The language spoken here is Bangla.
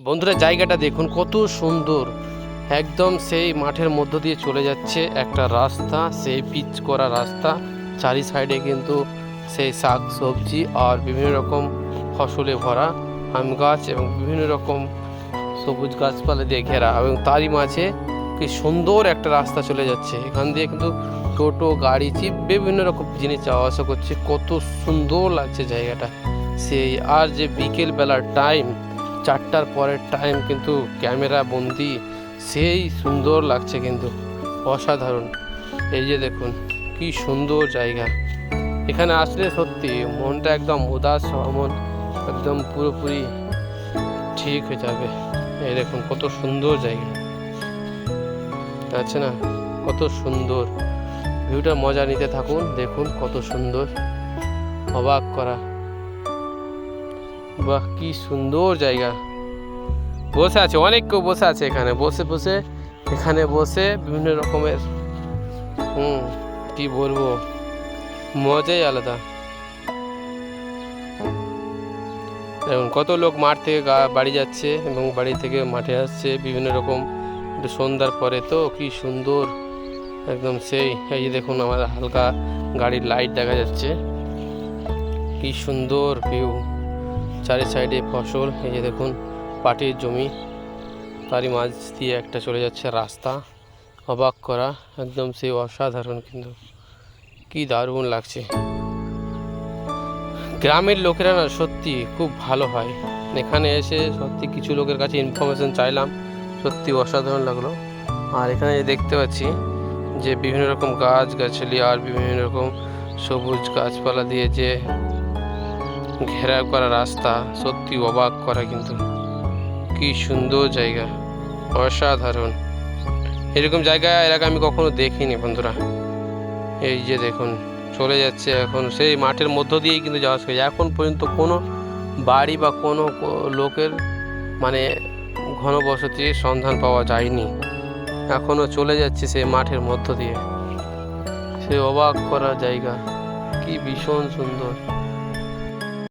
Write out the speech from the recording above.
বন্ধুরা জায়গাটা দেখুন কত সুন্দর। একদম সেই মাঠের মধ্য দিয়ে চলে যাচ্ছে একটা রাস্তা, সেই পিচ করা রাস্তা। চারি সাইডে কিন্তু সেই শাক সবজি আর বিভিন্ন রকম ফসলে ভরা, আম গাছ এবং বিভিন্ন রকম সবুজ গাছপালা দিয়ে ঘেরা, এবং তারই মাঝে কি সুন্দর একটা রাস্তা চলে যাচ্ছে। এখান দিয়ে কিন্তু টোটো গাড়ি চিপ বিভিন্ন রকম জিনিস যাওয়া আসা করছে। কত সুন্দর লাগছে জায়গাটা। সেই আর যে বিকেল বেলার টাইম, 4টার পরের টাইম কিন্তু ক্যামেরা বন্দি, সেই সুন্দর লাগছে কিন্তু অসাধারণ। এই যে দেখুন কি সুন্দর জায়গা। এখানে আসলে সত্যি মনটা একদম উদাস মন একদম পুরোপুরি ঠিক হয়ে যাবে। এই দেখুন কত সুন্দর জায়গা আছে না, কত সুন্দর ভিউটার মজা নিতে থাকুন। দেখুন কত সুন্দর, অবাক করা। বাহ কি সুন্দর জায়গা। বসে আছে, অনেক কেউ বসে আছে এখানে, এখানে বসে বিভিন্ন রকমের কি বলবো, মজাই আলাদা। দেখুন কত লোক মাঠ থেকে বাড়ি যাচ্ছে এবং বাড়ি থেকে মাঠে আসছে বিভিন্ন রকম। একটু সন্ধ্যার পরে তো কি সুন্দর একদম সেই। এই যে দেখুন আমার হালকা গাড়ির লাইট দেখা যাচ্ছে, কি সুন্দর ভিউ। চারি সাইডে ফসল, এই যে দেখুন পাটের জমি, তারই মাঝ দিয়ে একটা চলে যাচ্ছে রাস্তা। অবাক করা একদম সেই অসাধারণ, কিন্তু কি দারুণ লাগছে। গ্রামের লোকেরা না সত্যি খুব ভালো হয়। এখানে এসে সত্যি কিছু লোকের কাছে ইনফরমেশন চাইলাম, সত্যি অসাধারণ লাগলো। আর এখানে দেখতে পাচ্ছি যে বিভিন্ন রকম গাছগাছালি আর বিভিন্ন রকম সবুজ গাছপালা দিয়ে যে ঘেরা করা রাস্তা, সত্যি অবাক করা। কিন্তু কি সুন্দর জায়গা, অসাধারণ। এরকম জায়গা এর আগে আমি কখনো দেখিনি বন্ধুরা। এই যে দেখুন চলে যাচ্ছে এখন সেই মাঠের মধ্য দিয়েই কিন্তু যাওয়া হচ্ছে। এখন পর্যন্ত কোনো বাড়ি বা কোনো লোকের মানে ঘনবসতির সন্ধান পাওয়া যায়নি, এখনও চলে যাচ্ছে সেই মাঠের মধ্য দিয়ে। সে অবাক করা জায়গা, কি ভীষণ সুন্দর।